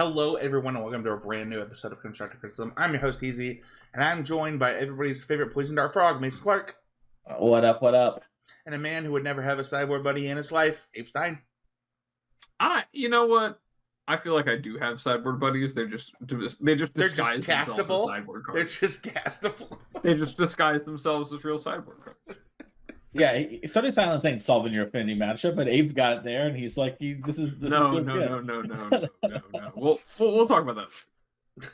Hello, everyone, and welcome to a brand new episode of Constructive Criticism. I'm your host, Easy, and I'm joined by everybody's favorite poison dart frog, Mason Clark. What up, what up? And a man who would never have a sideboard buddy in his life, Abe Stein. You know what? I feel like I do have sideboard buddies. They just disguise themselves as sideboard cards. They're just castable. They just disguise themselves as real sideboard cards. Yeah, Sunny Silence ain't solving your affinity matchup, but Abe's got it there, and he's like, "This is No. We'll talk about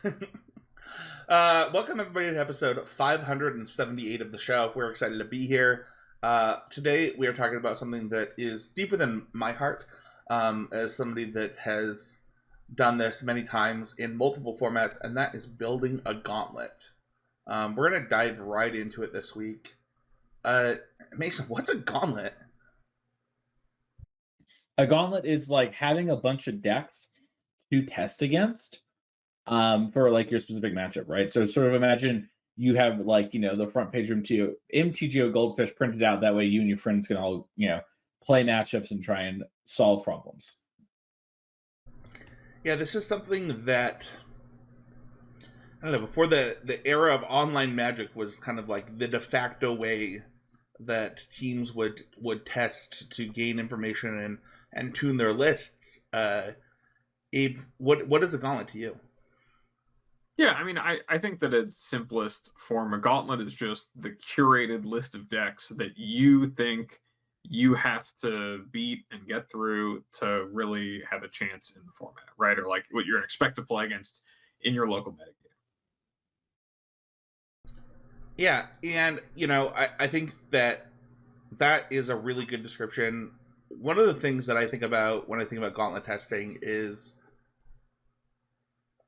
that. Welcome everybody to episode 578 of the show. We're excited to be here. Today we are talking about something that is deeper than my heart. As somebody that has done this many times in multiple formats, and that is building a gauntlet. We're going to dive right into it this week. Mason, what's a gauntlet? A gauntlet is like having a bunch of decks to test against for like your specific matchup, right? So sort of imagine you have like, the front page of MTG Goldfish printed out. That way you and your friends can all, play matchups and try and solve problems. Yeah, this is something that, I don't know, before the era of online Magic was kind of like the de facto way that teams would test to gain information and tune their lists. Abe, what is a gauntlet to you? Yeah, I mean, I think that its simplest form, a gauntlet is just the curated list of decks that you think you have to beat and get through to really have a chance in the format, right? Or like what you're going to expect to play against in your local metagame. Yeah, and, I think that is a really good description. One of the things that I think about when I think about gauntlet testing is,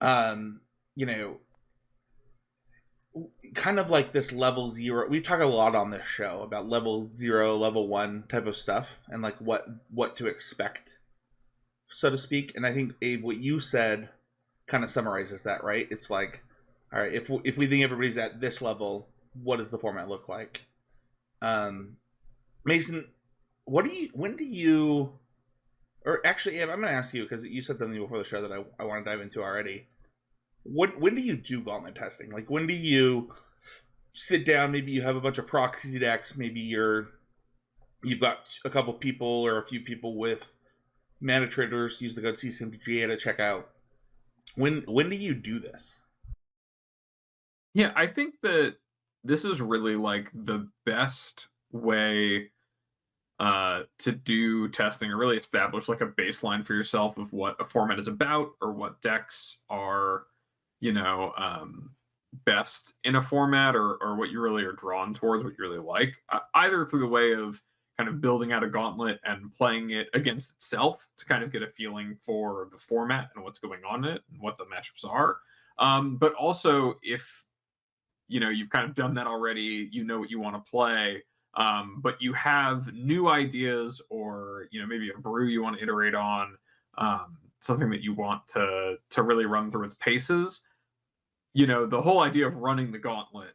kind of like this level 0. We talk a lot on this show about level 0, level 1 type of stuff, and like what to expect, so to speak. And I think, Abe, what you said kind of summarizes that, right? It's like, all right, if we think everybody's at this level, what does the format look like? Mason, when do you, or actually, Abe, I'm going to ask you, because you said something before the show that I want to dive into already. When do you do gauntlet testing? Like, when do you sit down? Maybe you have a bunch of proxy decks. Maybe you've got a couple people or a few people with mana traders. Use the code CCMPGA to check out. When do you do this? Yeah, I think that this is really like the best way to do testing, or really establish like a baseline for yourself of what a format is about, or what decks are best in a format, or what you really are drawn towards, what you really like, either through the way of kind of building out a gauntlet and playing it against itself to kind of get a feeling for the format and what's going on in it and what the matchups are. But also, if you've kind of done that already, what you want to play, but you have new ideas, or maybe a brew you want to iterate on, something that you want to really run through its paces. The whole idea of running the gauntlet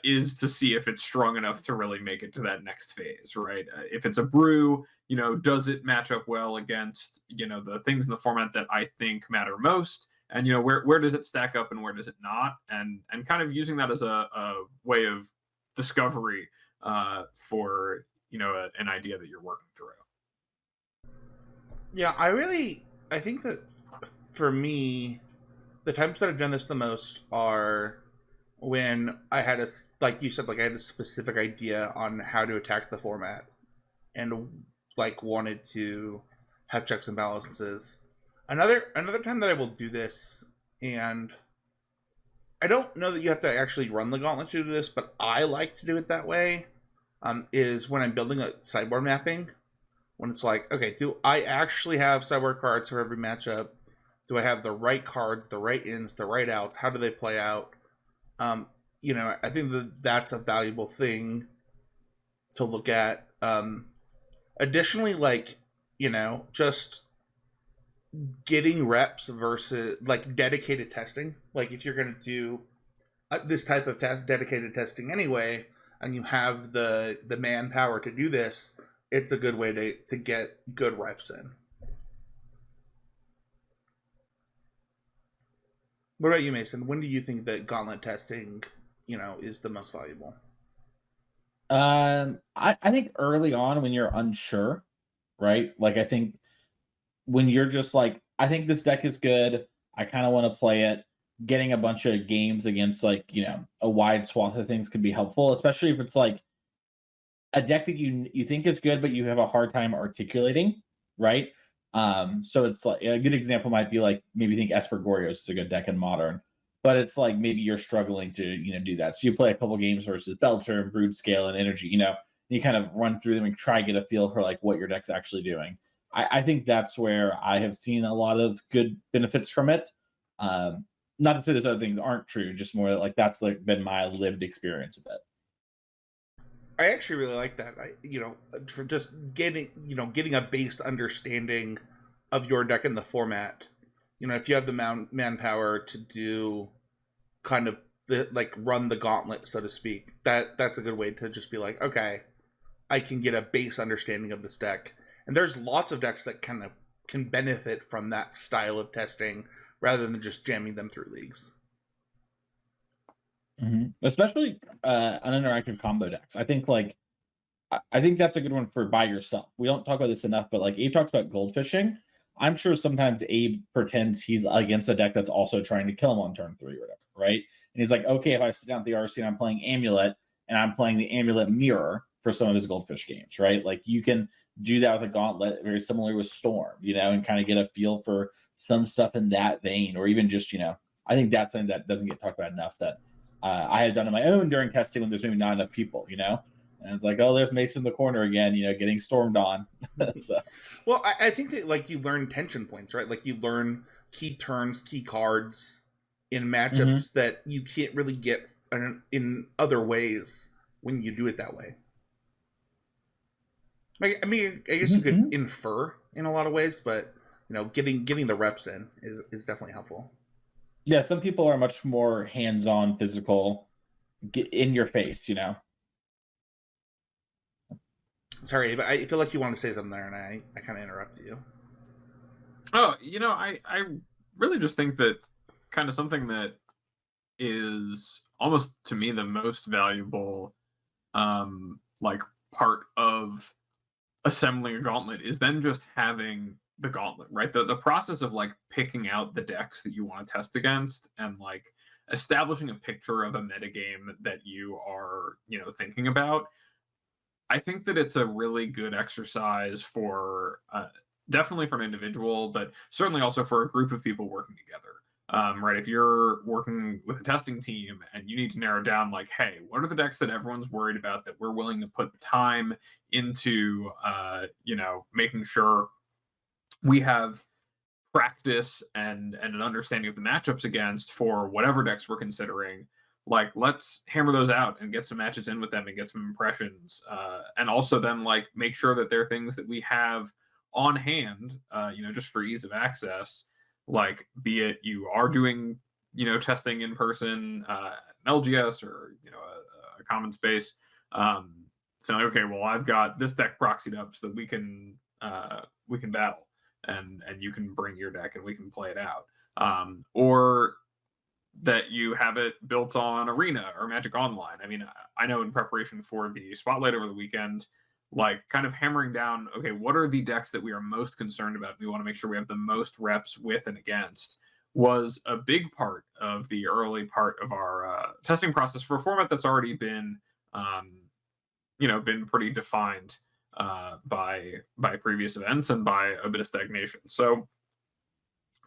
is to see if it's strong enough to really make it to that next phase, right? If it's a brew, does it match up well against, the things in the format that I think matter most? And, where does it stack up and where does it not? And kind of using that as a way of discovery for, an idea that you're working through. Yeah, I think that for me, the times that I've done this the most are when I had like you said, like I had a specific idea on how to attack the format and like wanted to have checks and balances. Another time that I will do this, and I don't know that you have to actually run the gauntlet to do this, but I like to do it that way, is when I'm building a sideboard mapping. When it's like, okay, do I actually have sideboard cards for every matchup? Do I have the right cards, the right ins, the right outs? How do they play out? I think that's a valuable thing to look at. Additionally, like, just getting reps versus like dedicated testing. Like, if you're going to do this type of dedicated testing anyway, and you have the manpower to do this, it's a good way to get good reps in. What about you, Mason? When do you think that gauntlet testing, is the most valuable? I think early on when you're unsure, right? Like I think when you're just like, I think this deck is good. I kind of want to play it. Getting a bunch of games against like, a wide swath of things can be helpful, especially if it's like a deck that you think is good, but you have a hard time articulating, right? So it's like a good example might be like maybe think Esper Gorios is a good deck in modern, but it's like maybe you're struggling to do that. So you play a couple games versus Belcher and Brood Scale and Energy, you kind of run through them and try to get a feel for like what your deck's actually doing. I think that's where I have seen a lot of good benefits from it. Not to say that other things aren't true, just more like that's like been my lived experience of it. I actually really like that. For just getting a base understanding of your deck in the format. If you have the manpower to do kind of the like run the gauntlet, so to speak, that's a good way to just be like, okay, I can get a base understanding of this deck. And there's lots of decks that kind of can benefit from that style of testing rather than just jamming them through leagues. Especially uninteractive combo decks. I think like I think that's a good one for by yourself. We don't talk about this enough, but like Abe talks about goldfishing. I'm sure sometimes Abe pretends he's against a deck that's also trying to kill him on turn 3 or whatever, right? And he's like, okay, if I sit down at the RC and I'm playing Amulet and I'm playing the Amulet Mirror for some of his goldfish games, right? Like you can do that with a gauntlet very similar with Storm, and kind of get a feel for some stuff in that vein, or even just, I think that's something that doesn't get talked about enough that I have done on my own during testing when there's maybe not enough people, and it's like, oh, there's Mason in the corner again, getting stormed on. So. Well, I think that like you learn tension points, right? Like you learn key turns, key cards in matchups that you can't really get in other ways when you do it that way. I mean, I guess you could infer in a lot of ways, but getting the reps in is definitely helpful. Yeah, some people are much more hands-on, physical, get in your face, Sorry, but I feel like you want to say something there, and I kind of interrupted you. Oh, I really just think that kind of something that is almost to me the most valuable, like part of assembling a gauntlet is then just having the gauntlet, right? The process of like picking out the decks that you want to test against and like establishing a picture of a metagame that you are, thinking about. I think that it's a really good exercise for definitely for an individual, but certainly also for a group of people working together. Right, if you're working with a testing team and you need to narrow down, like, hey, what are the decks that everyone's worried about that we're willing to put the time into, making sure we have practice and an understanding of the matchups against for whatever decks we're considering. Like, let's hammer those out and get some matches in with them and get some impressions, and also then like make sure that they're things that we have on hand, just for ease of access. Like, be it you are doing testing in person, an LGS or a common space. So like, okay, well, I've got this deck proxied up so that we can battle, and you can bring your deck and we can play it out, or that you have it built on Arena or Magic Online. I mean, I know in preparation for the spotlight over the weekend, like kind of hammering down, okay, what are the decks that we are most concerned about? We want to make sure we have the most reps with and against, was a big part of the early part of our testing process for a format that's already been, been pretty defined by previous events and by a bit of stagnation. So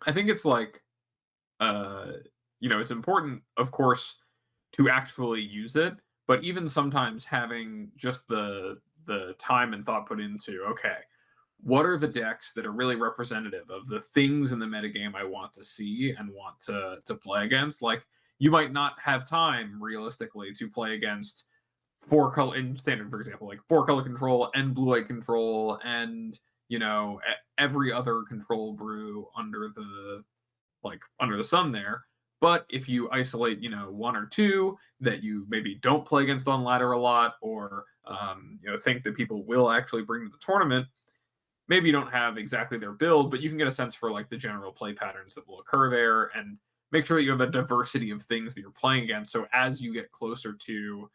I think it's like, it's important, of course, to actually use it, but even sometimes having just the time and thought put into, okay, what are the decks that are really representative of the things in the metagame I want to see and want to play against? Like, you might not have time realistically to play against 4 color in standard, for example, like 4 color control and blue-white control and every other control brew under the sun there. But if you isolate, 1 or 2 that you maybe don't play against on ladder a lot, or think that people will actually bring to the tournament, maybe you don't have exactly their build, but you can get a sense for like the general play patterns that will occur there. And make sure that you have a diversity of things that you're playing against. So as you get closer to,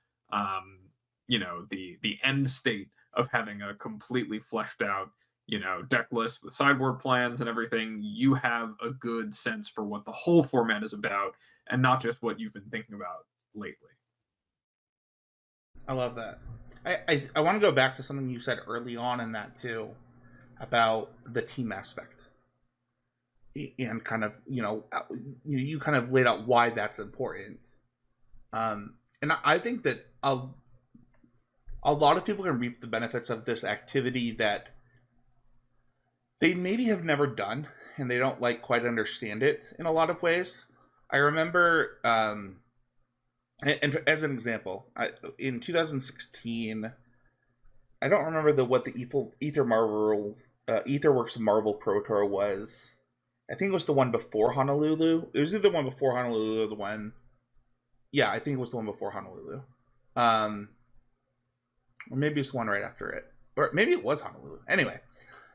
the end state of having a completely fleshed out, deck list with sideboard plans and everything, you have a good sense for what the whole format is about and not just what you've been thinking about lately. I love that. I want to go back to something you said early on in that too, about the team aspect, and kind of you kind of laid out why that's important. And I think that a lot of people can reap the benefits of this activity that they maybe have never done, and they don't quite understand it in a lot of ways. I remember, and as an example, in 2016, I don't remember what the Etherworks Marvel Pro Tour was. I think it was the one before Honolulu. It was either the one before Honolulu or the one... Yeah, I think it was the one before Honolulu. Or maybe it's one right after it. Or maybe it was Honolulu. Anyway,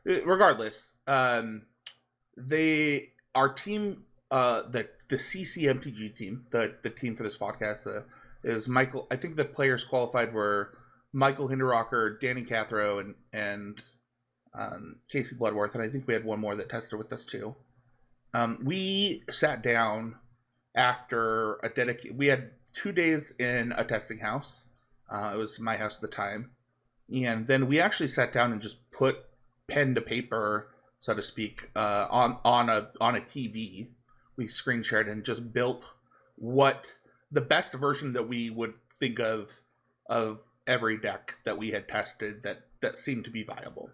regardless, our team, the CCMTG team, the team for this podcast, is Michael. I think the players qualified were Michael Hinderrocker, Danny Cathro, and Casey Bloodworth, and I think we had one more that tested with us too. We sat down after we had 2 days in a testing house. It was my house at the time. And then we actually sat down and just put pen to paper, so to speak, on a TV. We screen shared and just built what the best version that we would think of every deck that we had tested that seemed to be viable.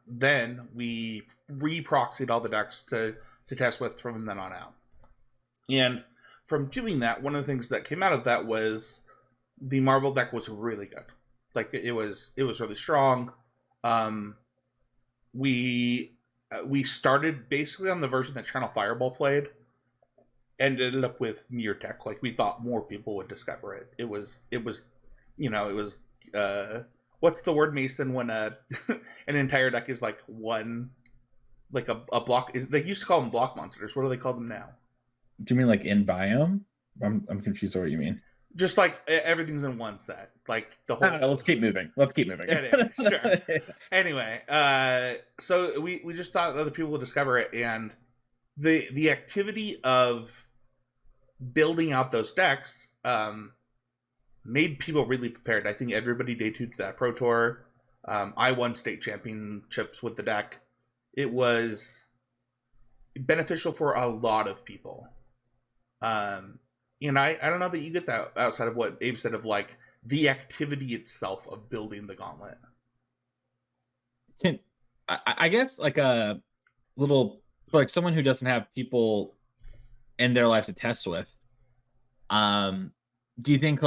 Then we re-proxied all the decks to test with from then on out. And from doing that, one of the things that came out of that was the Marvel deck was really good. It was really strong. We started basically on the version that Channel Fireball played, and ended up with Mirror Tech. We thought more people would discover it. It was what's the word, Mason, when an entire deck is one, a block, they used to call them block monsters. What do they call them now? Do you mean in biome? I'm confused with what you mean. Just everything's in one set. The whole. No, let's keep moving. Anyway, sure. Anyway, so we just thought other people would discover it, and the activity of building out those decks made people really prepared. I think everybody debuted that Pro Tour. I won state championships with the deck. It was beneficial for a lot of people. And I don't know that you get that outside of what Abe said of the activity itself of building the gauntlet. I guess a little, someone who doesn't have people in their life to test with, do you think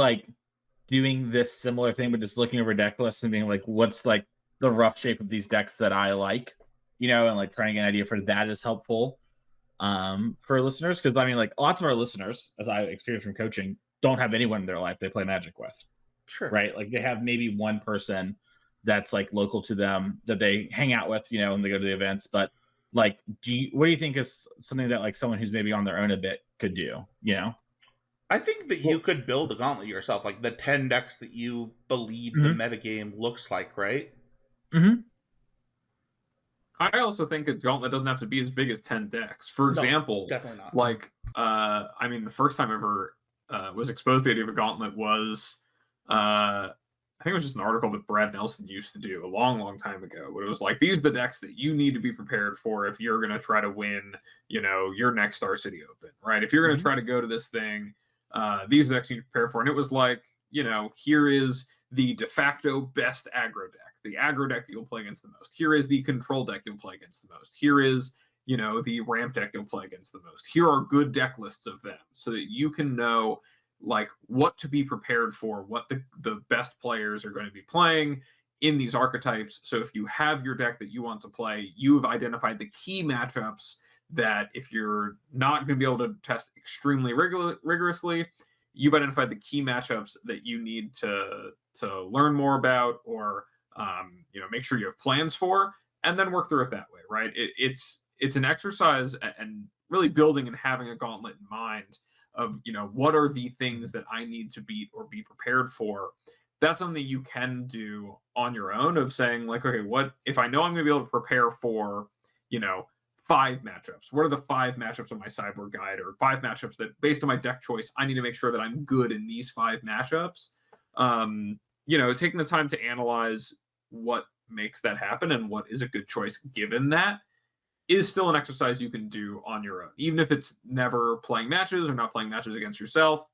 doing this similar thing but just looking over deck lists and being what's the rough shape of these decks that I like, and trying to get an idea for that is helpful for listeners? Because lots of our listeners, as I experienced from coaching, don't have anyone in their life they play Magic with. Sure. Right? They have maybe one person that's local to them that they hang out with, when they go to the events. But what do you think is something that someone who's maybe on their own a bit could do? I think that you could build a gauntlet yourself, the 10 decks that you believe the metagame looks like, right? Mm-hmm. I also think a gauntlet doesn't have to be as big as 10 decks. For example, definitely not. The first time I ever was exposed to the idea of a gauntlet was, I think it was just an article that Brad Nelson used to do a long, long time ago. But it was these are the decks that you need to be prepared for if you're going to try to win, your next Star City Open, right? If you're going to try to go to this thing, these are the decks you need to prepare for. And it was here is the de facto best aggro deck. The aggro deck that you'll play against the most. Here is the control deck you'll play against the most. Here is, the ramp deck you'll play against the most. Here are good deck lists of them so that you can know, what to be prepared for, what the best players are going to be playing in these archetypes. So if you have your deck that you want to play, you've identified the key matchups that if you're not going to be able to test extremely rigorously, you've identified the key matchups that you need to learn more about or make sure you have plans for, and then work through it that way, right? It's it's an exercise and really building and having a gauntlet in mind of, what are the things that I need to beat or be prepared for. That's something you can do on your own, of saying like, okay, what if I know I'm going to be able to prepare for, 5 matchups? What are the 5 matchups on my sideboard guide, or 5 matchups that, based on my deck choice, I need to make sure that I'm good in these 5 matchups? Taking the time to analyze what makes that happen and what is a good choice given that is still an exercise you can do on your own, even if it's never playing matches or not playing matches against yourself.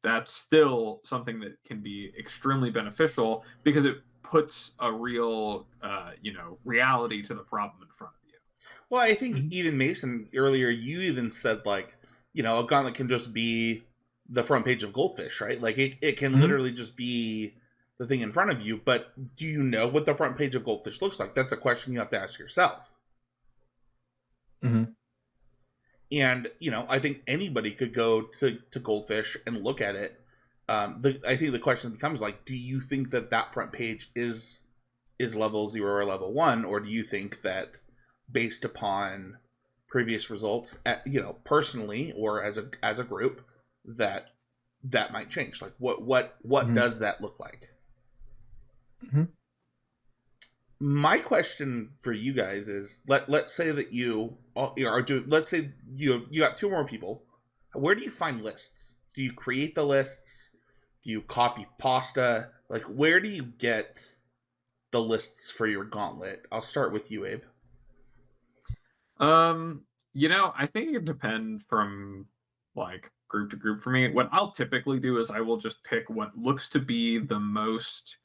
That's still something that can be extremely beneficial, because it puts a real, reality to the problem in front of you. Well, I think even Mason earlier, you even said like, a gauntlet can just be the front page of Goldfish, right? Like it can literally just be the thing in front of you. But do you know what the front page of Goldfish looks like? That's a question you have to ask yourself. And, I think anybody could go to Goldfish and look at it. I think the question becomes like, do you think that front page is level 0 or level 1? Or do you think that based upon previous results, personally or as a group, that might change? Like what does that look like? My question for you guys is, let's say that let's say you got 2 more people. Where do you find lists? Do you create the lists? Do you copy pasta? Like, where do you get the lists for your gauntlet? I'll start with you, Abe. I think it depends from like group to group for me. What I'll typically do is I will just pick what looks to be the most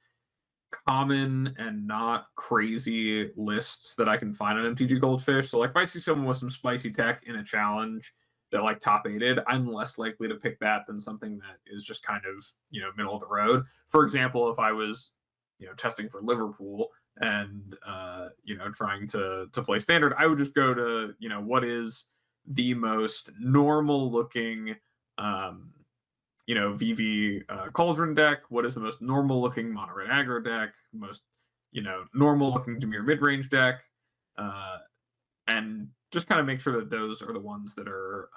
common and not crazy lists that I can find on MTG Goldfish. So like if I see someone with some spicy tech in a challenge that like top 8'd, I'm less likely to pick that than something that is just kind of, middle of the road. For example, if I was, testing for Liverpool and, trying to play standard, I would just go to, what is the most normal looking, VV Cauldron deck? What is the most normal looking mono red aggro deck? Most, normal looking Dimir mid-range deck? And just kind of make sure that those are the ones that are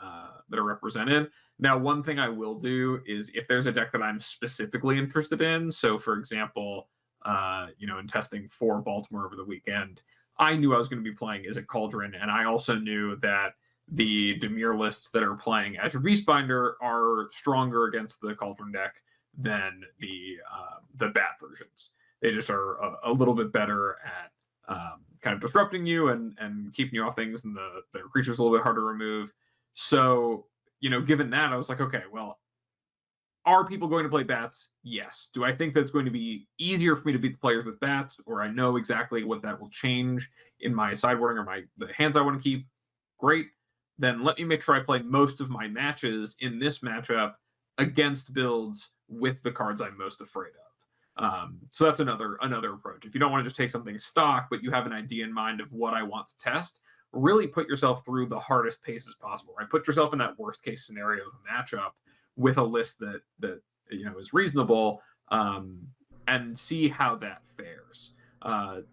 represented. Now, one thing I will do is if there's a deck that I'm specifically interested in. So, for example, in testing for Baltimore over the weekend, I knew I was going to be playing Is It Cauldron, and I also knew that the Dimir lists that are playing Azure Beastbinder are stronger against the Cauldron deck than the bat versions. They just are a little bit better at kind of disrupting you and keeping you off things, and the creature's a little bit harder to remove. So, given that, I was like, okay, well, are people going to play bats? Yes. Do I think that's going to be easier for me to beat the players with bats, or I know exactly what that will change in my sideboarding or the hands I want to keep? Great. Then let me make sure I play most of my matches in this matchup against builds with the cards I'm most afraid of. So that's another approach. If you don't want to just take something stock, but you have an idea in mind of what I want to test, really put yourself through the hardest paces possible, right? Put yourself in that worst case scenario of a matchup with a list that is reasonable, and see how that fares,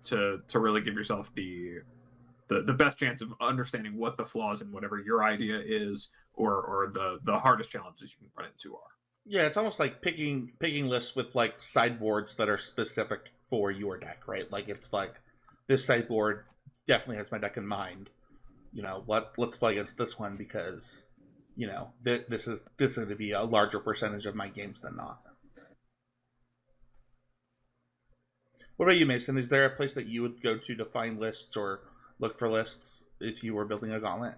to really give yourself the best chance of understanding what the flaws in whatever your idea is, or the hardest challenges you can run into are. Yeah, it's almost like picking lists with like sideboards that are specific for your deck, right? Like it's like, this sideboard definitely has my deck in mind. Let's play against this one because this is going to be a larger percentage of my games than not. What about you, Mason? Is there a place that you would go to find lists or look for lists if you were building a gauntlet?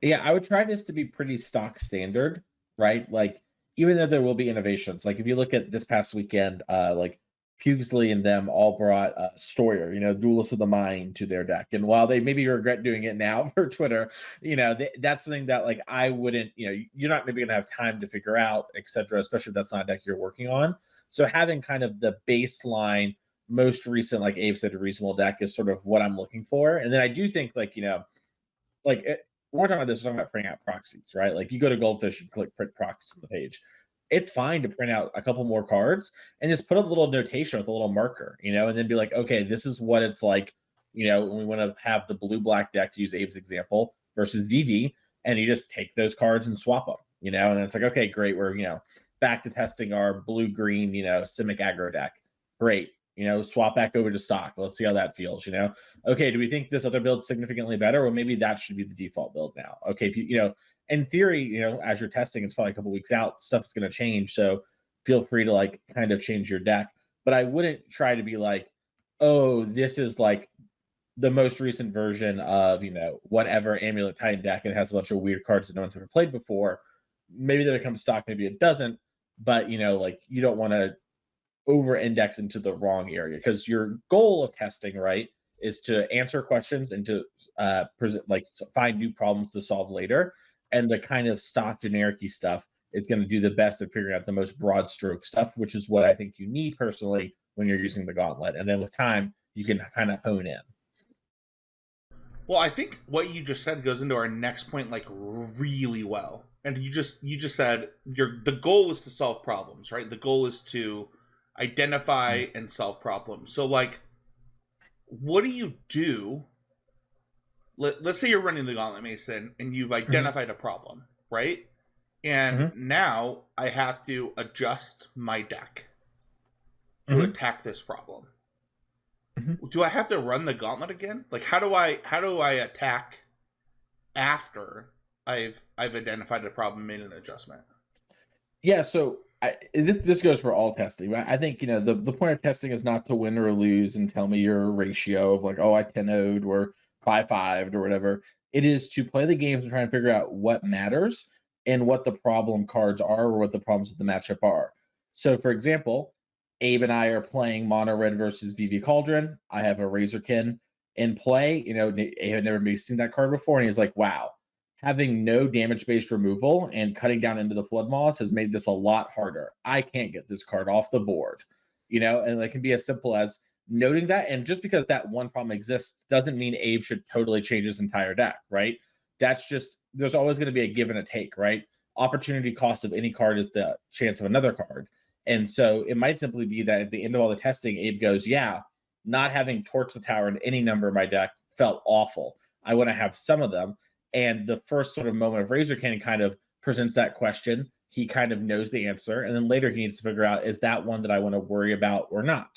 Yeah, I would try this to be pretty stock standard, right? Like, even though there will be innovations, like if you look at this past weekend, like Pugsley and them all brought Stoyer, Duelist of the Mind to their deck. And while they maybe regret doing it now for Twitter, that's something that like I wouldn't, you're not maybe gonna have time to figure out, etc., especially if that's not a deck you're working on. So having kind of the baseline, most recent, like Abe said, a reasonable deck is sort of what I'm looking for. And then I do think like, we're talking about this, we're talking about printing out proxies, right? Like you go to Goldfish and click print proxies on the page. It's fine to print out a couple more cards and just put a little notation with a little marker, and then be like, okay, this is what it's like we want to have the blue-black deck, to use Abe's example, versus VV, and you just take those cards and swap them, and it's like, okay, great, we're, back to testing our blue-green, Simic aggro deck. Great. Swap back over to stock. Let's see how that feels, Okay, do we think this other build's significantly better? Well, maybe that should be the default build now. Okay, in theory, as you're testing, it's probably a couple weeks out, stuff's going to change, so feel free to, like, kind of change your deck. But I wouldn't try to be like, oh, this is, like, the most recent version of, whatever Amulet Titan deck, and it has a bunch of weird cards that no one's ever played before. Maybe that becomes stock, maybe it doesn't, but, like, you don't want to over-index into the wrong area, because your goal of testing, right, is to answer questions and to find new problems to solve later. And the kind of stock generic-y stuff is going to do the best at figuring out the most broad stroke stuff, which is what I think you need personally when you're using the Gauntlet. And then with time, you can kind of hone in. Well, I think what you just said goes into our next point, like, really well. And you just said the goal is to solve problems, right? The goal is to identify and solve problems. So, like, what do you do? Let's say you're running the Gauntlet, Mason, and you've identified a problem, right? And now I have to adjust my deck to attack this problem. Do I have to run the Gauntlet again? Like, how do I attack after I've identified a problem, made an adjustment? Yeah, so this goes for all testing. I think, the point of testing is not to win or lose and tell me your ratio of, like, oh, I 10-0'd or 5-5'd or whatever. It is to play the games and try and figure out what matters and what the problem cards are, or what the problems of the matchup are. So, for example, Abe and I are playing Mono Red versus VV Cauldron. I have a Razorkin in play. Abe had never seen that card before, and he's like, wow, having no damage-based removal and cutting down into the Flood Moss has made this a lot harder. I can't get this card off the board. And it can be as simple as noting that. And just because that one problem exists doesn't mean Abe should totally change his entire deck, right? That's just, there's always going to be a give and a take, right? Opportunity cost of any card is the chance of another card. And so it might simply be that at the end of all the testing, Abe goes, yeah, not having Torch the Tower in any number of my deck felt awful. I want to have some of them. And the first sort of moment of Razorkin kind of presents that question. He kind of knows the answer. And then later he needs to figure out, is that one that I want to worry about or not?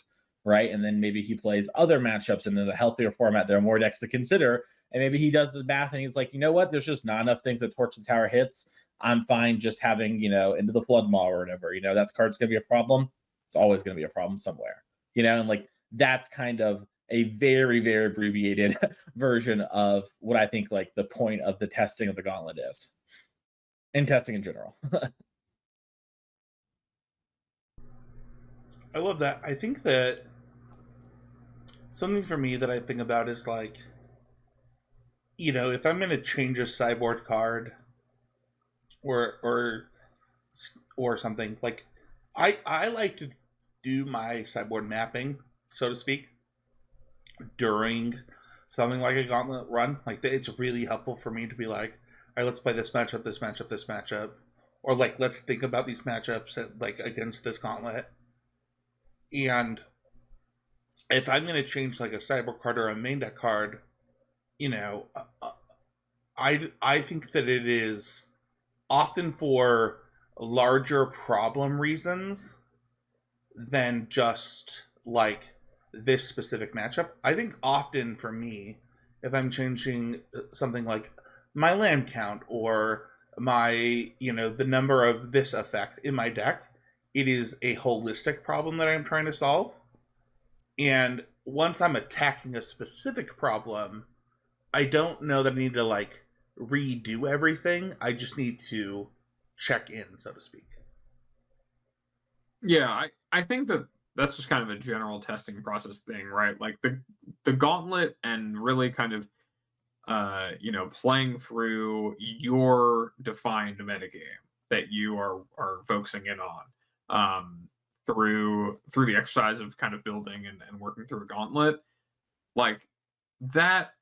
Right. And then maybe he plays other matchups, and in a healthier format, there are more decks to consider. And maybe he does the math and he's like, you know what? There's just not enough things that Torch the Tower hits. I'm fine just having, Into the Flood Maw or whatever. That card's going to be a problem. It's always going to be a problem somewhere. And, like, that's kind of a very, very abbreviated version of what I think, like, the point of the testing of the Gauntlet is. And testing in general. I love that. I think that something for me that I think about is, like, if I'm going to change a sideboard card or something, like, I like to do my sideboard mapping, so to speak, during something like a Gauntlet run. Like, it's really helpful for me to be like, all right, let's play this matchup, this matchup, this matchup, or, like, let's think about these matchups against this Gauntlet. And if I'm going to change, like, a sideboard card or a main deck card, I think that it is often for larger problem reasons than just, like, this specific matchup. I think often for me, if I'm changing something like my land count or my, the number of this effect in my deck, it is a holistic problem that I'm trying to solve. And once I'm attacking a specific problem, I don't know that I need to, like, redo everything. I just need to check in, so to speak. Yeah, I think that's just kind of a general testing process thing, right? Like, the Gauntlet, and really kind of playing through your defined metagame that you are focusing in on through the exercise of kind of building and working through a Gauntlet, like, that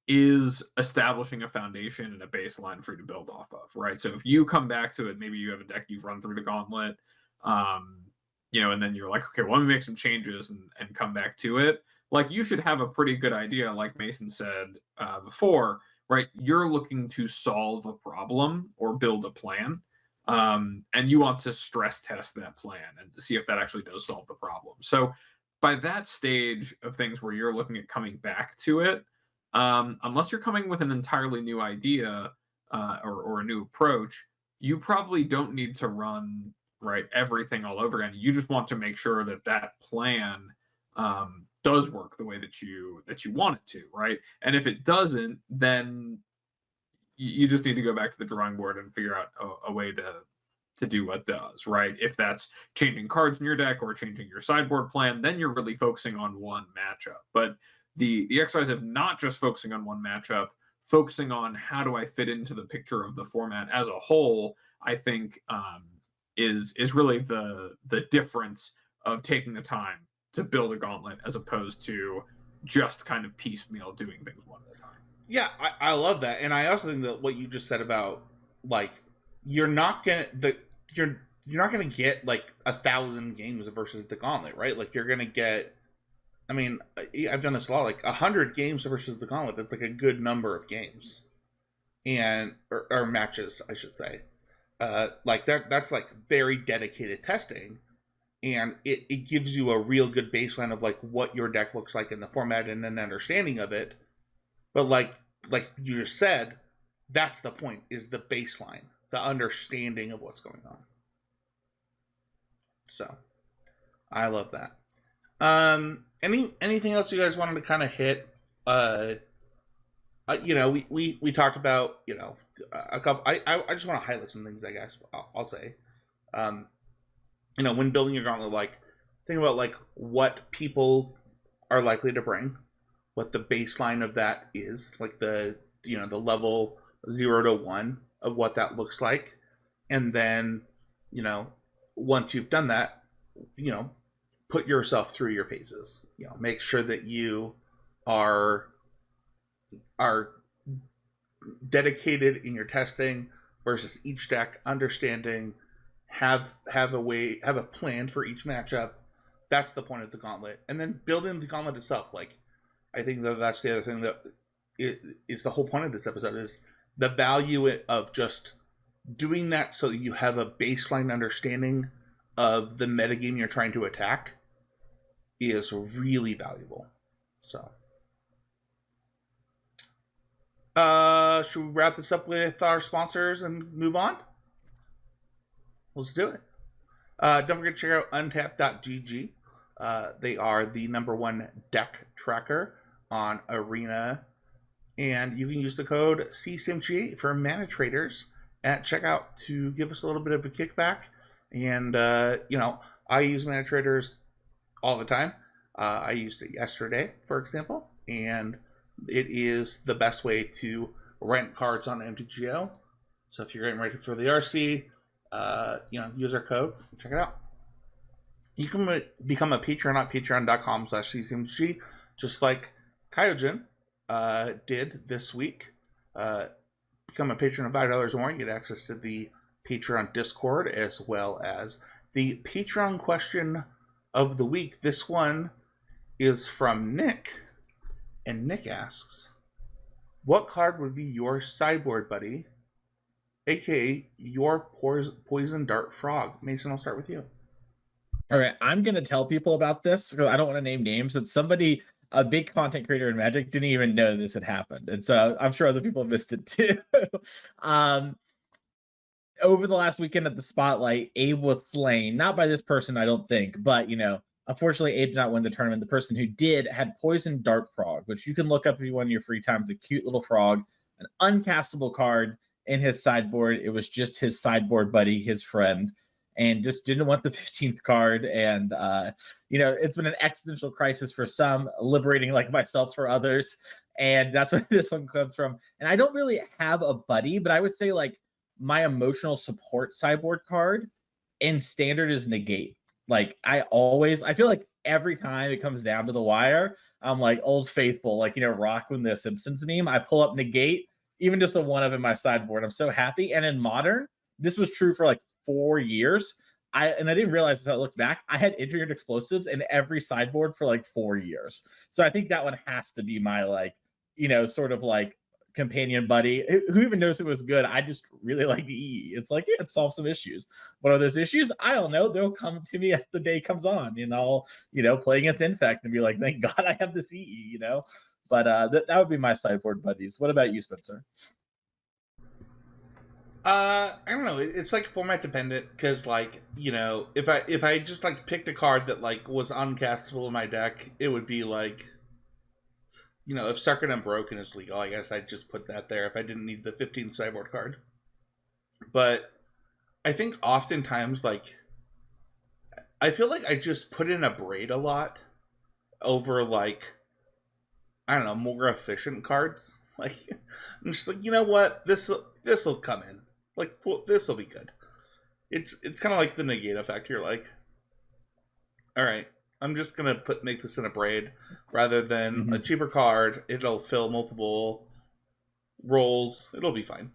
is establishing a foundation and a baseline for you to build off of, right? So if you come back to it, maybe you have a deck you've run through the Gauntlet, and then you're like, okay, well, let me make some changes and come back to it. like you should have a pretty good idea, like Mason said before, right? You're looking to solve a problem or build a plan. And you want to stress test that plan and see if that actually does solve the problem. So by that stage of things where you're looking at coming back to it, unless you're coming with an entirely new idea or a new approach, you probably don't need to run right everything all over again. You just want to make sure that that plan does work the way that you want it to, right? And if it doesn't, then you just need to go back to the drawing board and figure out a way to do what does, right? If that's changing cards in your deck or changing your sideboard plan, then you're really focusing on one matchup. But the exercise of not just focusing on one matchup, focusing on how do I fit into the picture of the format as a whole, I think is really the difference of taking the time to build a gauntlet as opposed to just kind of piecemeal doing things one at a time. Yeah, I love that, and I also think that what you just said about like you're not gonna get like 1,000 games versus the gauntlet, right? Like you're gonna get, I mean, I've done this a lot, like 100 games versus the gauntlet. That's like a good number of games, and or matches, I should say. Like that's like very dedicated testing, and it gives you a real good baseline of like what your deck looks like in the format and an understanding of it. But like you just said, that's the point, is the baseline, the understanding of what's going on. So I love that. Anything else you guys wanted to kind of hit? You know, we talked about, you know, a couple. I just want to highlight some things, I guess. I'll say, you know, when building your gauntlet, like think about like what people are likely to bring, what the baseline of that is, like the, you know, the level 0 to 1 of what that looks like, and then, you know, once you've done that, you know, put yourself through your paces. You know, make sure that you are dedicated in your testing versus each deck, understanding, have a plan for each matchup. That's the point of the gauntlet, and then building the gauntlet itself. Like, I think that's the other thing that is the whole point of this episode, is the value of just doing that so that you have a baseline understanding of the metagame you're trying to attack is really valuable. So, should we wrap this up with our sponsors and move on? Let's do it. Don't forget to check out untap.gg. They are the #1 deck tracker on Arena, and you can use the code CCMG for mana traders at checkout to give us a little bit of a kickback. And you know, I use mana traders all the time. I used it yesterday, for example, and it is the best way to rent cards on MTGO. So if you're getting ready for the RC, you know, use our code. Check it out. You can become a Patreon at patreon.com/CCMG, just like Kyojin did this week. Become a patron of $5 or more. You get access to the Patreon Discord, as well as the Patreon question of the week. This one is from Nick, and Nick asks, what card would be your sideboard buddy, aka your poison dart frog? Mason, I'll start with you. All right, I'm going to tell people about this, because I don't want to name names, but somebody, a big content creator in Magic, didn't even know this had happened. And so I'm sure other people missed it too. Over the last weekend at the Spotlight, Abe was slain, not by this person, I don't think, but, you know, unfortunately, Abe did not win the tournament. The person who did had Poison Dart Frog, which you can look up if you want in your free time. It's a cute little frog, an uncastable card in his sideboard. It was just his sideboard buddy, his friend, and just didn't want the 15th card. And, you know, it's been an existential crisis for some, liberating like myself for others. And that's where this one comes from. And I don't really have a buddy, but I would say like my emotional support sideboard card in Standard is Negate. Like I feel like every time it comes down to the wire, I'm like Old Faithful, like, you know, Rock when the Simpsons meme, I pull up Negate, even just a one of in my sideboard. I'm so happy. And in Modern, this was true for like 4 years. I didn't realize until I looked back, I had engineered explosives in every sideboard for like 4 years. So I think that one has to be my like, sort of like companion buddy. Who even knows it was good? I just really like the EE. It's like, yeah, it solves some issues. What are those issues? I don't know. They'll come to me as the day comes on, and I'll, play against Infect and be like, thank God I have this EE, But that would be my sideboard buddies. What about you, Spencer? I don't know. It's like format dependent because, like, if I just like picked a card that like was uncastable in my deck, it would be like, if Sucker Unbroken is legal, I guess I'd just put that there if I didn't need the 15 sideboard card. But I think oftentimes, like, I feel like I just put in a Braid a lot over like, I don't know, more efficient cards. Like, I'm just like, you know what, this'll come in. Like, well, this will be good. It's kind of like the negate effect. You're like, all right, I'm just gonna make this in a Braid rather than a cheaper card. It'll fill multiple roles. It'll be fine.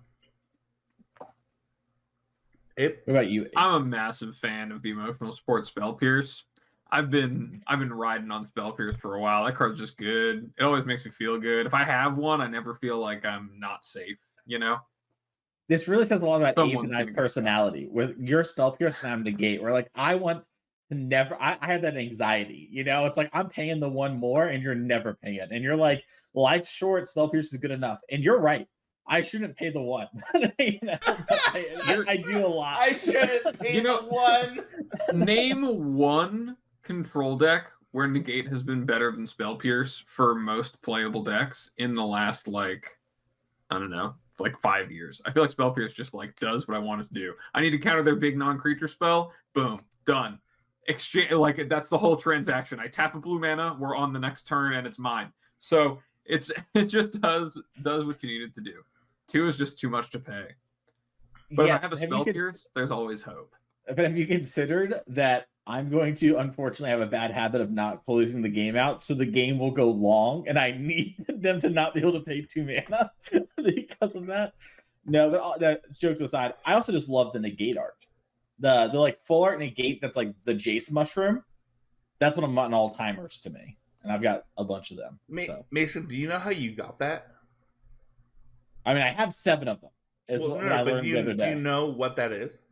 What about you? I'm a massive fan of the emotional support Spell Pierce. I've been riding on Spell Pierce for a while. That card's just good. It always makes me feel good. If I have one, I never feel like I'm not safe. This really says a lot about Abe Someone's and I's personality. With your Spell Pierce and I'm negate, we're like, I want to never. I have that anxiety. It's like I'm paying the one more, and you're never paying. And you're like, life's short. Spell Pierce is good enough. And you're right. I shouldn't pay the one. I do a lot. I shouldn't pay the one. Name one control deck where negate has been better than Spell Pierce for most playable decks in the last, like, I don't know, like 5 years. I feel like Spell Pierce just like does what I want it to do. I need to counter their big non-creature spell. Boom, done. Exchange, like, that's the whole transaction. I tap a blue mana, we're on the next turn, and it's mine. So it just does what you need it to do. 2 is just too much to pay. But if I have a Spell Pierce, there's always hope. But have you considered that I'm going to unfortunately have a bad habit of not closing the game out, so the game will go long, and I need them to not be able to pay 2 mana because of that? No, but jokes aside, I also just love the negate art. The like full art negate that's like the Jace mushroom. That's one of my all-timers to me. And I've got a bunch of them. Mason, do you know how you got that? I mean, I have 7 of them. I learned the other day. Do you know what that is?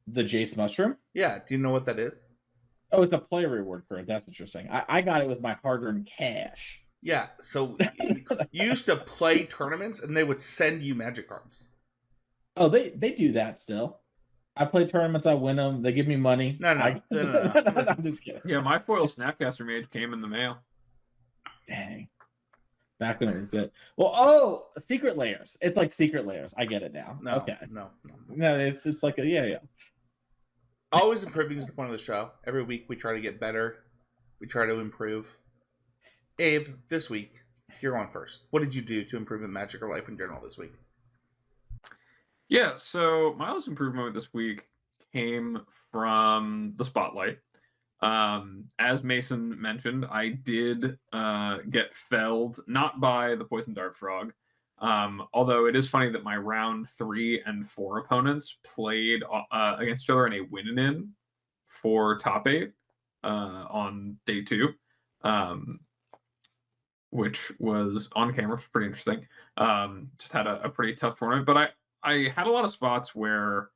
The Jace mushroom? Yeah, do you know what that is? Oh, it's a player reward card. That's what you're saying. I got it with my hard-earned cash. Yeah, so you used to play tournaments, and they would send you magic cards. Oh, they do that still. I play tournaments, I win them, they give me money. No. I'm just kidding. Yeah, my foil Snapcaster Mage came in the mail. Dang. Back when it was good. Well, secret layers. It's like secret layers. I get it now. No, okay. No, it's like yeah. Always improving is the point of the show. Every week we try to get better. We try to improve. Abe, this week, you're on first. What did you do to improve in Magic or life in general this week? Yeah, so my most improvement this week came from the Spotlight. As Mason mentioned, I did get felled, not by the Poison Dart Frog, although it is funny that my round 3 and 4 opponents played against each other in a win-in for top 8 on day 2, which was on camera, which was pretty interesting. Just had a pretty tough tournament, but I had a lot of spots where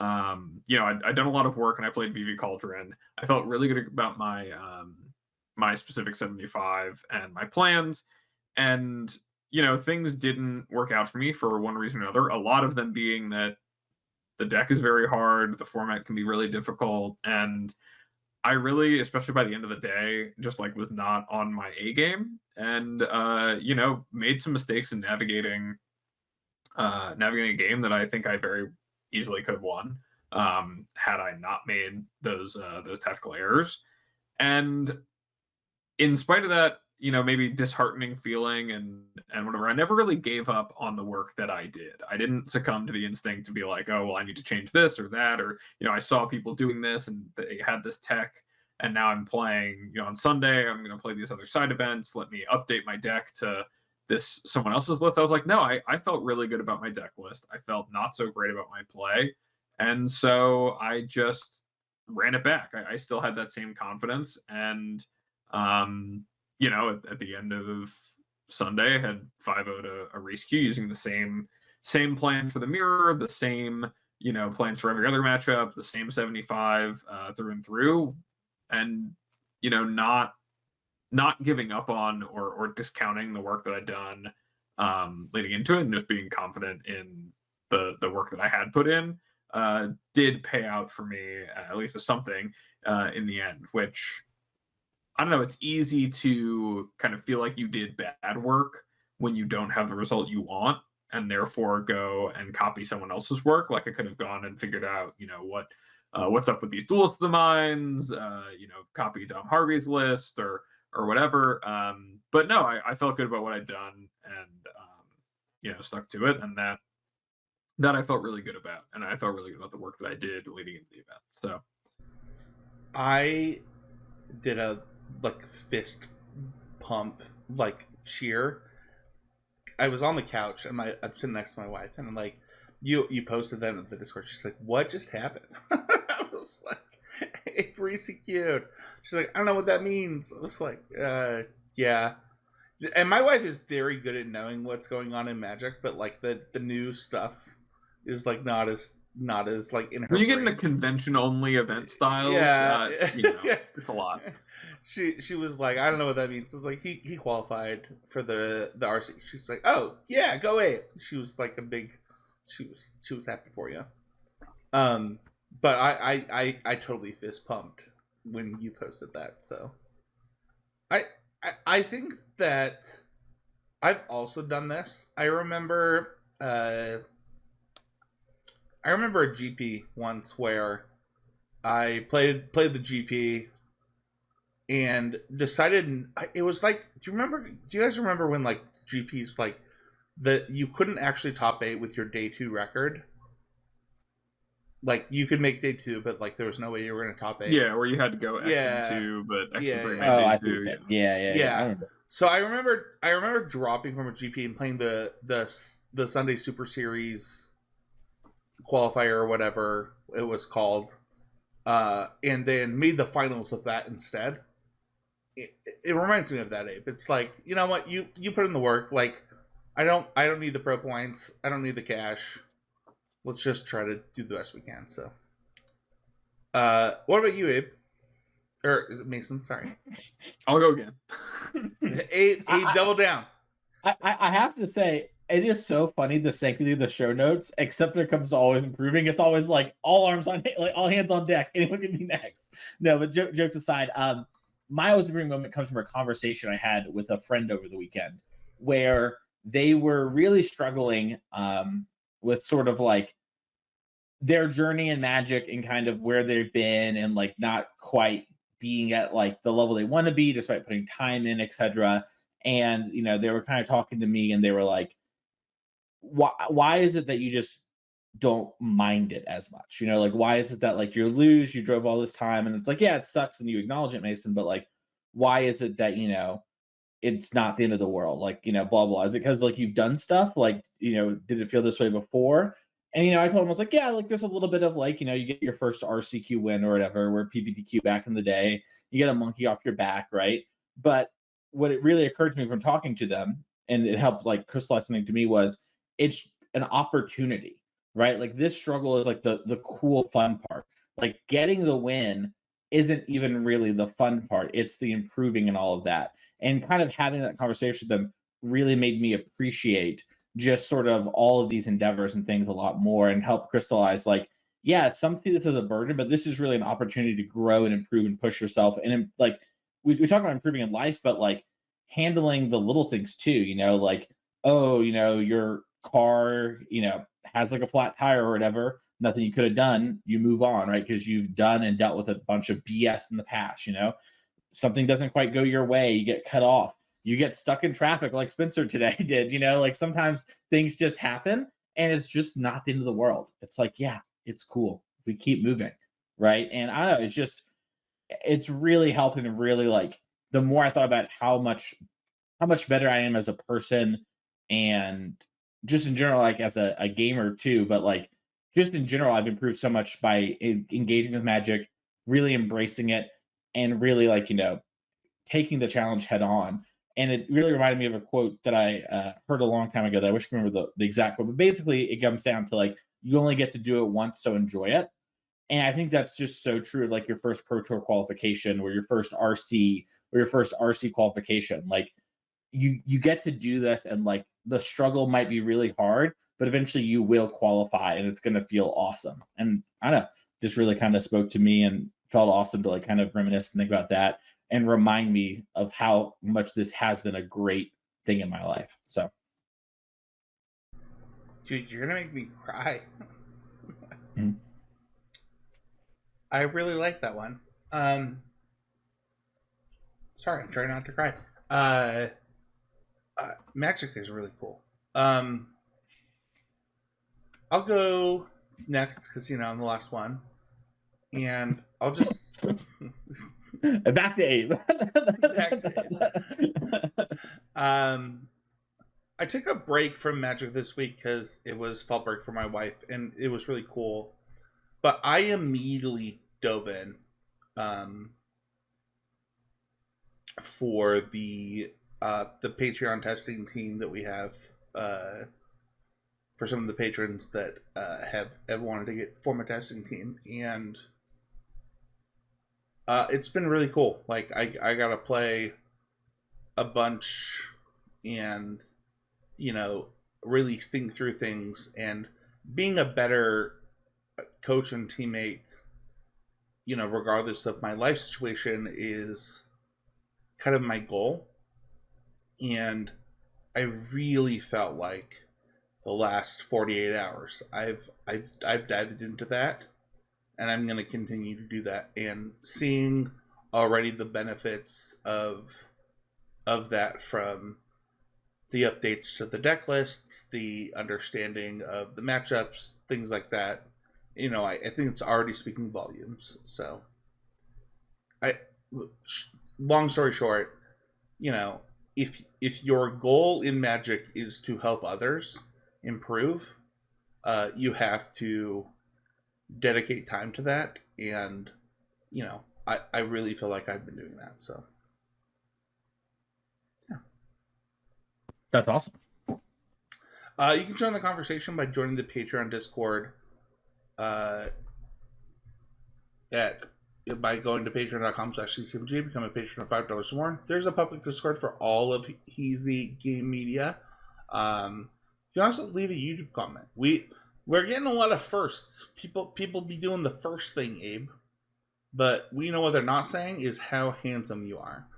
I'd done a lot of work and I played VV Cauldron. I felt really good about my my specific 75 and my plans, and things didn't work out for me for one reason or another. A lot of them being that the deck is very hard, the format can be really difficult, and I really, especially by the end of the day, just like was not on my A game, and made some mistakes in navigating a game that I think I very easily could have won had I not made those tactical errors. And in spite of that, maybe disheartening feeling and whatever, I never really gave up on the work that I did. I didn't succumb to the instinct to be like, oh, well, I need to change this or that, or I saw people doing this and they had this tech, and now I'm playing, on Sunday I'm going to play these other side events. Let me update my deck to this someone else's list. I was like, no, I felt really good about my deck list. I felt not so great about my play. And so I just ran it back. I still had that same confidence, and you know, at the end of Sunday, I had 5-0'd a race queue using the same plan for the mirror, the same, you know, plans for every other matchup, the same 75 through and through, and you know, not giving up on or discounting the work that I'd done leading into it, and just being confident in the work that I had put in did pay out for me, at least with something in the end, which I don't know, it's easy to kind of feel like you did bad work when you don't have the result you want, and therefore go and copy someone else's work. Like I could have gone and figured out, you know, what's up with these duels to the mines, you know, copy Dom Harvey's list or whatever. But no, I felt good about what I'd done, and you know, stuck to it, and that I felt really good about, and I felt really good about the work that I did leading into the event. So I did a like fist pump like cheer. I was on the couch and I'm sitting next to my wife, and I'm like, you posted that in the Discord. She's like, what just happened? I was like, hey, Parisi cute. She's like, I don't know what that means. I was like, yeah. And my wife is very good at knowing what's going on in Magic, but like the new stuff is like not as like in her when you get brain. into convention only event styles, Yeah. you know, it's a lot. She was like, I don't know what that means. I was like, he qualified for the RC. She's like, oh yeah, go away. She was like she was happy for you. But I totally fist pumped when you posted that. So I think that I've also done this. I remember a GP once where I played the GP and decided it was like, do you guys remember when like GPs like that you couldn't actually top 8 with your day 2 record? Like you could make day 2, but like there was no way you were going to top 8. Yeah, where you had to go X Yeah. and 2, but X and 3 Yeah. made Oh, day I 2. think so. Yeah. Yeah. I remember. So I remember dropping from a GP and playing the Sunday Super Series qualifier or whatever it was called, and then made the finals of that instead. It reminds me of that, Abe. It's like, you know what, you put in the work. Like I don't need the pro points. I don't need the cash. Let's just try to do the best we can. So, what about you, Abe? Or Mason? Sorry, I'll go again. Abe, double down. I have to say, it is so funny, the sanctity of the show notes, except when it comes to always improving. It's always like all arms on, like all hands on deck. Anyone can be next. No, but jokes aside, my always improving moment comes from a conversation I had with a friend over the weekend where they were really struggling with sort of like their journey in Magic and kind of where they've been, and like not quite being at like the level they want to be despite putting time in, etc. And you know, they were kind of talking to me and they were like, why is it that you just don't mind it as much? You know, like why is it that like you drove all this time, and it's like, yeah, it sucks and you acknowledge it, Mason, but like why is it that, you know, it's not the end of the world, like, you know, blah blah. Is it because like you've done stuff, like, you know, did it feel this way before? And you know, I told him, I was like, yeah, like there's a little bit of like, you know, you get your first RCQ win or whatever, where PPTQ back in the day, you get a monkey off your back, right? But what it really occurred to me from talking to them, and it helped like crystallize something to me, was it's an opportunity, right? Like this struggle is like the cool fun part. Like getting the win isn't even really the fun part. It's the improving and all of that. And kind of having that conversation with them really made me appreciate just sort of all of these endeavors and things a lot more, and help crystallize like, yeah, some see this as a burden, but this is really an opportunity to grow and improve and push yourself. And like we talk about improving in life, but like handling the little things too, you know, like, oh, you know, your car, you know, has like a flat tire or whatever, nothing you could have done, you move on, right? Because you've done and dealt with a bunch of BS in the past, you know. Something doesn't quite go your way, you get cut off, you get stuck in traffic like Spencer today did, you know, like sometimes things just happen and it's just not the end of the world. It's like, yeah, it's cool, we keep moving, right? And I don't know, it's really helped, and really like the more I thought about how much better I am as a person, and just in general, like as a gamer too, but like just in general, I've improved so much by engaging with Magic, really embracing it and really like, taking the challenge head on. And it really reminded me of a quote that I heard a long time ago that I wish I could remember the exact quote, but basically it comes down to like, you only get to do it once, so enjoy it. And I think that's just so true of like your first Pro Tour qualification or your first RC or your first RC qualification. Like you get to do this and like the struggle might be really hard, but eventually you will qualify and it's going to feel awesome. And I don't know, just really kind of spoke to me and felt awesome to like kind of reminisce and think about that and remind me of how much this has been a great thing in my life. So, dude, you're gonna make me cry. Mhm. I really like that one. Sorry, I'm trying not to cry. Magic is really cool. I'll go next because I'm the last one, and I'll just back to Abe. Back to I took a break from Magic this week because it was fall break for my wife, and it was really cool. But I immediately dove in for the Patreon testing team that we have for some of the patrons that have wanted to get form a testing team, and it's been really cool. Like I got to play a bunch and really think through things, and being a better coach and teammate, regardless of my life situation, is kind of my goal. And I really felt like the last 48 hours I've dived into that, and I'm going to continue to do that, and seeing already the benefits of that, from the updates to the deck lists, the understanding of the matchups, things like that. I think it's already speaking volumes. So, long story short, if your goal in Magic is to help others improve, you have to dedicate time to that, and I really feel like I've been doing that. So, yeah, That's awesome. you can join the conversation by joining the Patreon Discord. By going to patreon.com/ccmg, become a patron of $5 or more. There's a public Discord for all of Heezy Game Media. You can also leave a YouTube comment. We're getting a lot of firsts. People be doing the first thing, Abe, but we know what they're not saying is how handsome you are.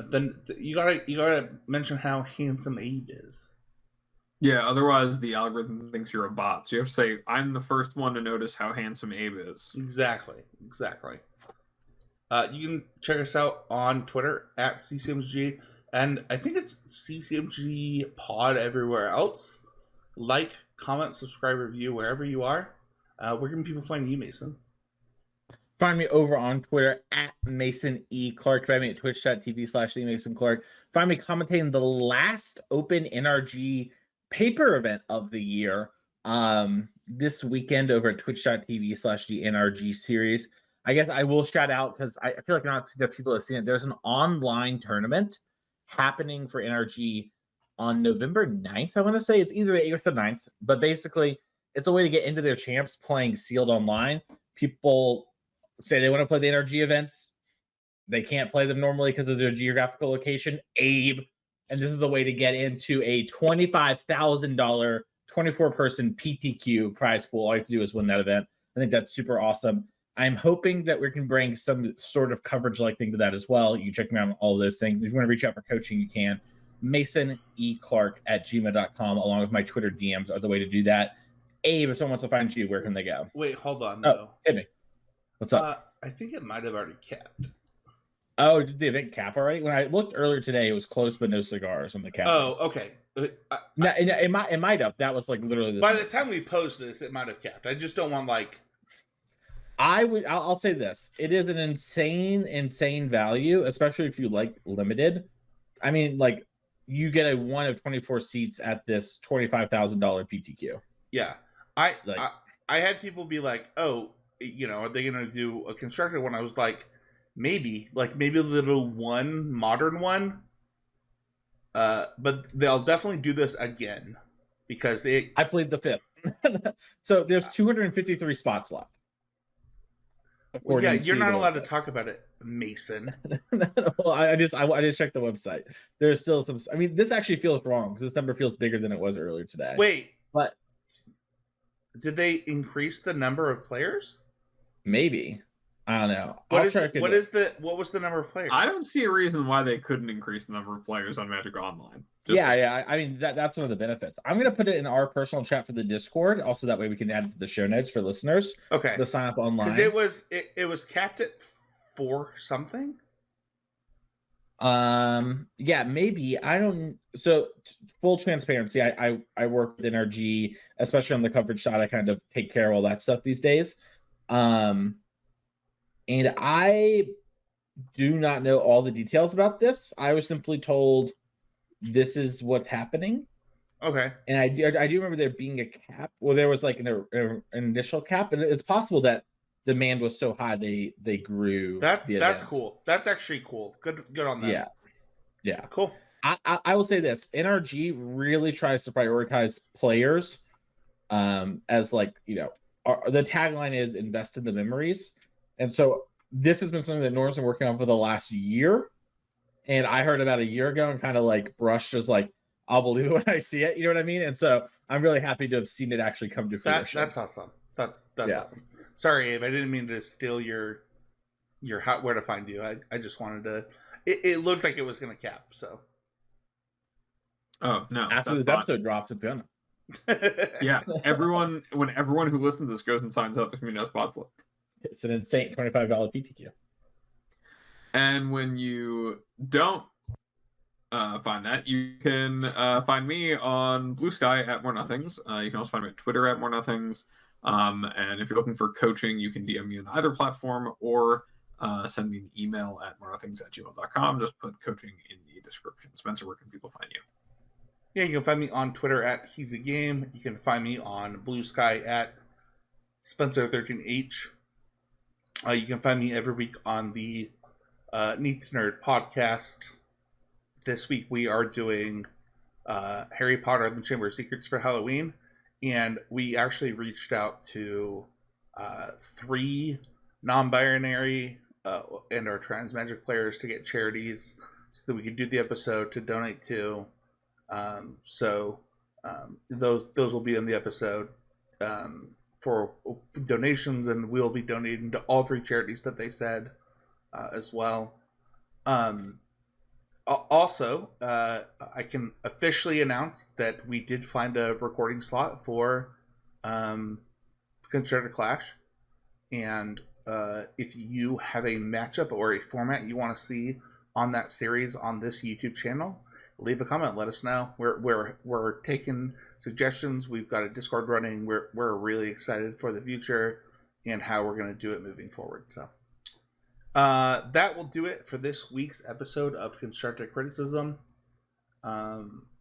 Then you gotta mention how handsome Abe is. Yeah, otherwise the algorithm thinks you're a bot. So you have to say, I'm the first one to notice how handsome Abe is. Exactly. You can check us out on Twitter at CCMG, and I think it's CCMG Pod everywhere else. Like, comment, subscribe, review wherever you are. Where can people find you, Mason? Find me over on Twitter at Mason E. Clark. Find me at twitch.tv/Mason Find me commentating the last open NRG paper event of the year this weekend over at twitch.tv/the series. I guess I will shout out, because I feel like not enough people have seen it. There's an online tournament happening for NRG on November 9th. I want to say it's either the 8th or 9th, but basically it's a way to get into their champs playing sealed online. People say they want to play the NRG events. They can't play them normally because of their geographical location. Abe. And this is the way to get into a $25,000 24-person PTQ prize pool. All you have to do is win that event. I think that's super awesome. I'm hoping that we can bring some sort of coverage-like thing to that as well. You can check me out on all of those things. If you want to reach out for coaching, you can. MasonEClark@gmail.com, along with my Twitter DMs, are the way to do that. Abe, if someone wants to find you, where can they go? Wait, hold on, though. Hit me. What's up? I think it might have already capped. Oh, did the event cap already? When I looked earlier today, it was close but no cigars on the cap. Oh, okay. No, it might have. That was like literally this by the time we post this, it might have capped. I just don't want I'll say this. It is an insane value, especially if you like limited. I mean, like, you get a 1 of 24 seats at this $25,000 PTQ. Yeah. I had people be like, "Oh, are they going to do a constructed one? I was like, maybe a little one modern one. But they'll definitely do this again because I played the 5th. So there's 253 spots left. Yeah, you're not allowed to talk about it, Mason. Well, I just checked the website. There's still some. I mean, this actually feels wrong because this number feels bigger than it was earlier today. Wait, but did they increase the number of players? Maybe. I don't know. What was the number of players? I don't see a reason why they couldn't increase the number of players on Magic Online. Yeah. I mean, that's one of the benefits. I'm going to put it in our personal chat for the Discord. Also, that way we can add it to the show notes for listeners. Okay. To sign up online. Because it was capped at 4 something. Yeah, maybe. I don't. So full transparency, I work with NRG, especially on the coverage side. I kind of take care of all that stuff these days. And I do not know all the details about this. I was simply told this is what's happening. Okay. And I do remember there being a cap. Well, there was like an initial cap, and it's possible that demand was so high they grew. That's cool. That's actually cool. Good on them. Yeah. Cool. I will say this: NRG really tries to prioritize players, as like the tagline is invest in the memories. And so this has been something that Norm's been working on for the last year. And I heard about a year ago and kind of like brushed as like, I'll believe it when I see it. You know what I mean? And so I'm really happy to have seen it actually come to fruition. That's awesome. That's awesome. Sorry, Abe, I didn't mean to steal your where to find you. I just wanted to. It looked like it was going to cap. So. Oh no! After this episode drops, it's gonna. Yeah, when everyone who listens to this goes and signs up, there's gonna be no spots left. It's an insane $25 PTQ. And when you don't find that, you can find me on Blue Sky at More Nothings. You can also find me at Twitter at More Nothings. And if you're looking for coaching, you can DM me on either platform or send me an email at morenothings@gmail.com. Just put coaching in the description. Spencer, where can people find you? Yeah, you can find me on Twitter at He's a Game. You can find me on Blue Sky at Spencer13H. You can find me every week on the Neat to Nerd podcast. This week we are doing Harry Potter and the Chamber of Secrets for Halloween, and we actually reached out to 3 non-binary and our trans Magic players to get charities so that we could do the episode to donate to. Those will be in the episode for donations, and we'll be donating to all 3 charities that they said as well. Also, I can officially announce that we did find a recording slot for Constructed Clash, and if you have a matchup or a format you want to see on that series on this YouTube channel, leave a comment. Let us know. We're taking suggestions. We've got a Discord running. We're really excited for the future and how we're going to do it moving forward. So that will do it for this week's episode of Constructive Criticism. I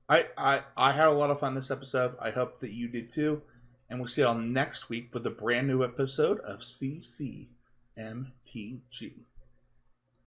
had a lot of fun this episode. I hope that you did too. And we'll see you all next week with a brand new episode of CCMTG.